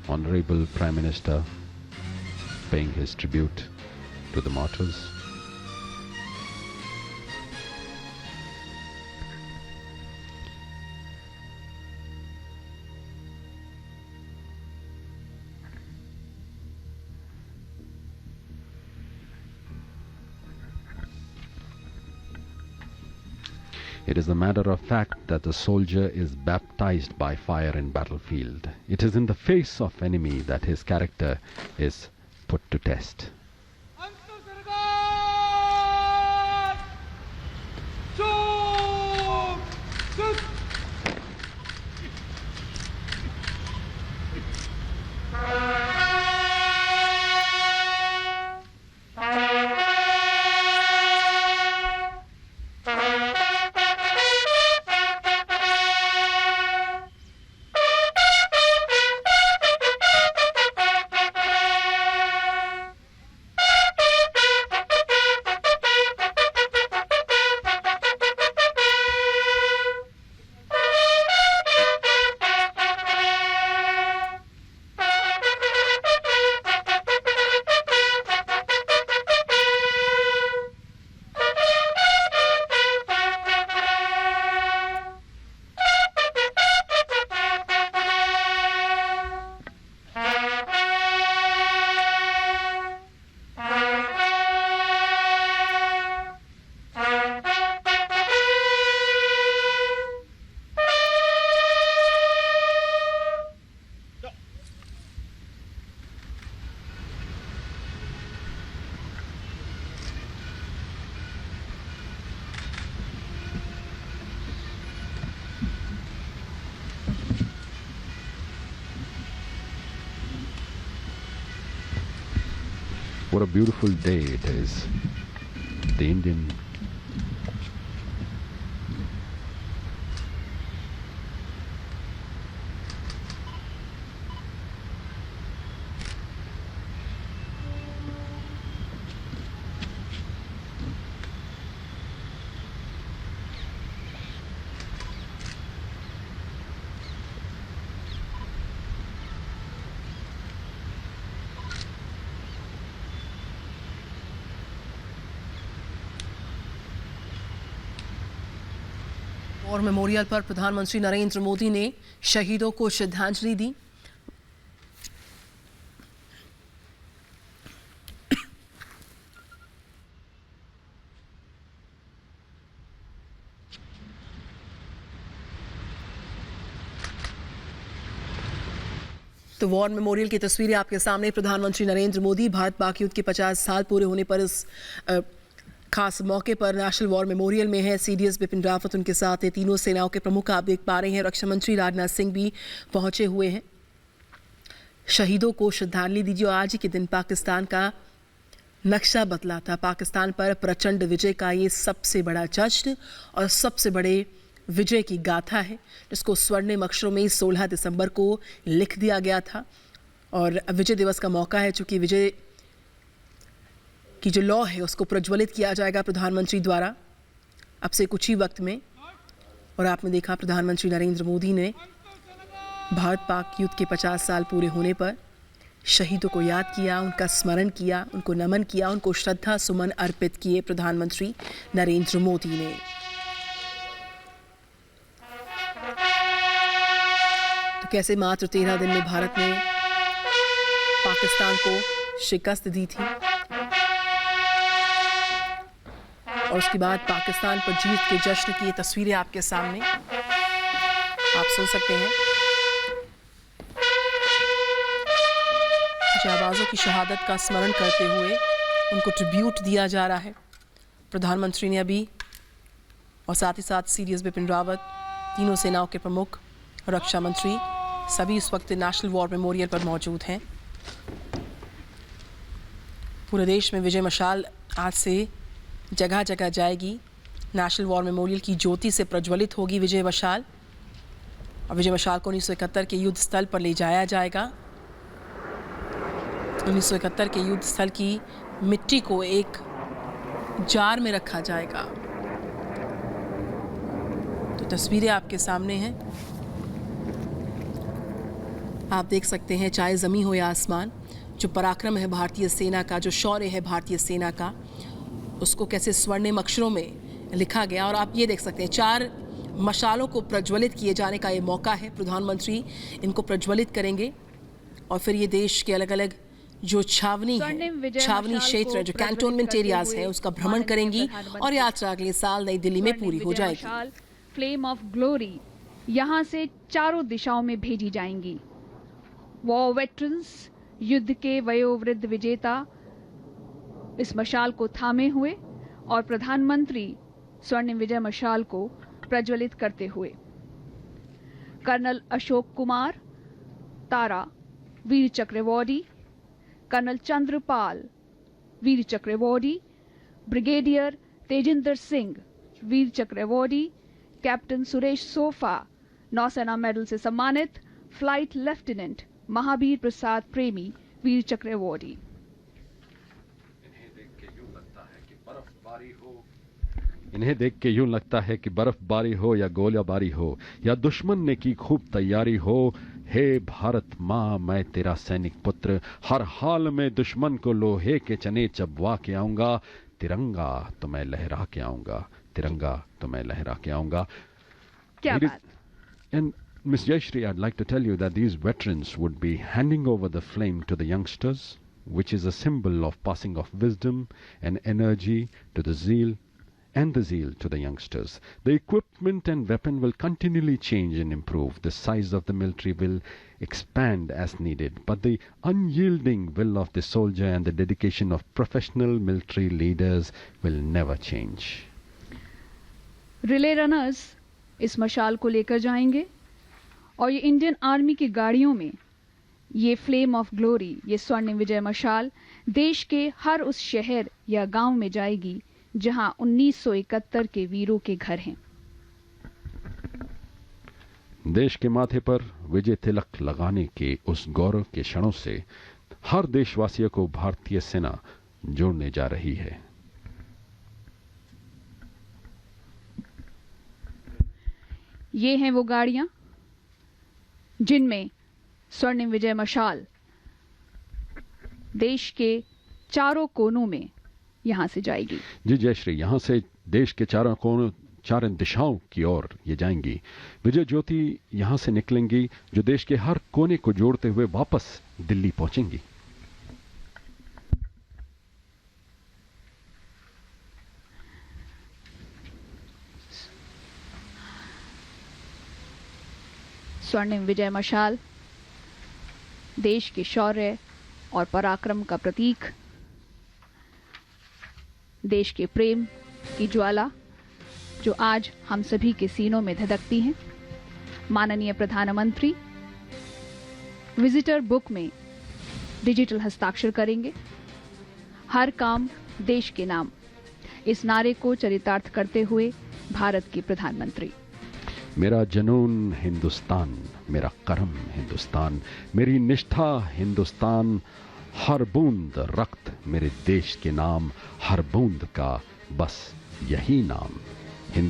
Honorable Prime Minister paying his tribute to the martyrs. It is a matter of fact that the soldier is baptized by fire in battlefield. It is in the face of enemy that his character is put to test. What a beautiful day it is. The Indian और memorial पर प्रधानमंत्री नरेंद्र मोदी ने शहीदों को श्रद्धांजलि दी। तो war memorial की तस्वीरें आपके सामने। प्रधानमंत्री नरेंद्र मोदी भारत पाक युद्ध के 50 साल पूरे होने पर इस खास मौके पर नेशनल वॉर मेमोरियल में है। सीडीएस बिपिन रावत उनके साथ है। तीनों सेनाओं के प्रमुख आप देख पा रहे हैं। रक्षा मंत्री राजनाथ सिंह भी पहुंचे हुए हैं। शहीदों को श्रद्धांजलि दीजिए। और आज ही के दिन पाकिस्तान का नक्शा बदला था। पाकिस्तान पर प्रचंड विजय का ये सबसे बड़ा जश्न और सबसे बड़े विजय की गाथा है, जिसको स्वर्णिम अक्षरों में 16 दिसंबर को लिख दिया गया था। और विजय दिवस का मौका है, चूँकि विजय की जो लौ है उसको प्रज्वलित किया जाएगा प्रधानमंत्री द्वारा अब से कुछ ही वक्त में। और आपने देखा प्रधानमंत्री नरेंद्र मोदी ने भारत पाक युद्ध के 50 साल पूरे होने पर शहीदों को याद किया, उनका स्मरण किया, उनको नमन किया, उनको श्रद्धा सुमन अर्पित किए प्रधानमंत्री नरेंद्र मोदी ने। तो कैसे मात्र 13 दिन में भारत ने पाकिस्तान को शिकस्त दी थी और उसके बाद पाकिस्तान पर जीत के जश्न की ये तस्वीरें आपके सामने आप सुन सकते हैं। जाबाजों की शहादत का स्मरण करते हुए उनको ट्रिब्यूट दिया जा रहा है। प्रधानमंत्री ने अभी और साथ ही साथ सीडीएस बिपिन रावत, तीनों सेनाओं के प्रमुख, रक्षा मंत्री सभी इस वक्त नेशनल वॉर मेमोरियल पर मौजूद हैं। पूरे देश में विजय मशाल आज से जगह जगह जाएगी। नेशनल वॉर मेमोरियल की ज्योति से प्रज्वलित होगी विजय मशाल और विजय मशाल को 1971 के युद्ध स्थल पर ले जाया जाएगा। 1971 के युद्ध स्थल की मिट्टी को एक जार में रखा जाएगा। तो तस्वीरें आपके सामने हैं। आप देख सकते हैं, चाहे ज़मीं हो या आसमान, जो पराक्रम है भारतीय सेना का, जो शौर्य है भारतीय सेना का, उसको कैसे स्वर्णिम अक्षरों में लिखा गया। और आप ये देख सकते हैं, 4 मशालों को प्रज्वलित किए जाने का ये मौका है। प्रधानमंत्री इनको प्रज्वलित करेंगे और फिर ये देश के अलग अलग जो छावनी क्षेत्र, जो कैंटोनमेंट एरियाज हैं, उसका भ्रमण करेंगी और यात्रा अगले साल नई दिल्ली में पूरी हो जाएगी। फ्लेम ऑफ ग्लोरी यहाँ से चारों दिशाओं में भेजी जाएंगी। वॉर वेटरन्स, युद्ध के वयोवृद्ध विजेता इस मशाल को थामे हुए और प्रधानमंत्री स्वर्णिम विजय मशाल को प्रज्वलित करते हुए। कर्नल अशोक कुमार तारा वीर चक्र अवॉर्डी, कर्नल चंद्रपाल वीर चक्र अवॉर्डी, ब्रिगेडियर तेजिंदर सिंह वीर चक्र अवॉर्डी, कैप्टन सुरेश सोफा नौसेना मेडल से सम्मानित, फ्लाइट लेफ्टिनेंट महावीर प्रसाद प्रेमी वीर चक्र अवॉर्डी। इन्हें देख के यूं लगता है कि बर्फबारी हो या गोलीबारी हो या दुश्मन ने की खूब तैयारी हो, हे भारत माँ मैं तेरा सैनिक पुत्र, हर हाल में दुश्मन को लोहे के चने चबवा के आऊंगा, तिरंगा तो मैं लहरा के आऊंगा, तिरंगा तो मैं लहरा के आऊंगा। क्या बात। And Ms. Jayashree, I'd like to tell you that these veterans would be handing over the flame to the youngsters, which is a symbol of passing of wisdom and energy to the zeal to the youngsters. The equipment and weapon will continually change and improve. The size of the military will expand as needed, but the unyielding will of the soldier and the dedication of professional military leaders will never change. Relay runners इस मशाल को लेकर जाएंगे और ये Indian army की गाड़ियों में ये फ्लेम ऑफ ग्लोरी, ये स्वर्णिम विजय मशाल देश के हर उस शहर या गांव में जाएगी जहां 1971 के वीरों के घर हैं। देश के माथे पर विजय तिलक लगाने के उस गौरव के क्षणों से हर देशवासियों को भारतीय सेना जोड़ने जा रही है। ये हैं वो गाड़ियां जिनमें स्वर्णिम विजय मशाल देश के चारों कोनों में यहां से जाएगी। जी जयश्री, यहां से देश के चारों कोनों, चारों दिशाओं की ओर ये जाएंगी। विजय ज्योति यहां से निकलेंगी जो देश के हर कोने को जोड़ते हुए वापस दिल्ली पहुंचेंगी। स्वर्णिम विजय मशाल देश के शौर्य और पराक्रम का प्रतीक, देश के प्रेम की ज्वाला जो आज हम सभी के सीनों में धधकती हैं। माननीय प्रधानमंत्री विजिटर बुक में डिजिटल हस्ताक्षर करेंगे। हर काम देश के नाम, इस नारे को चरितार्थ करते हुए भारत के प्रधानमंत्री। मेरा जनून हिंदुस्तान, मेरा कर्म हिंदुस्तान, मेरी निष्ठा हिंदुस्तान, हर बूंद रक्त मेरे देश के नाम, हर बूंद का बस यही नाम।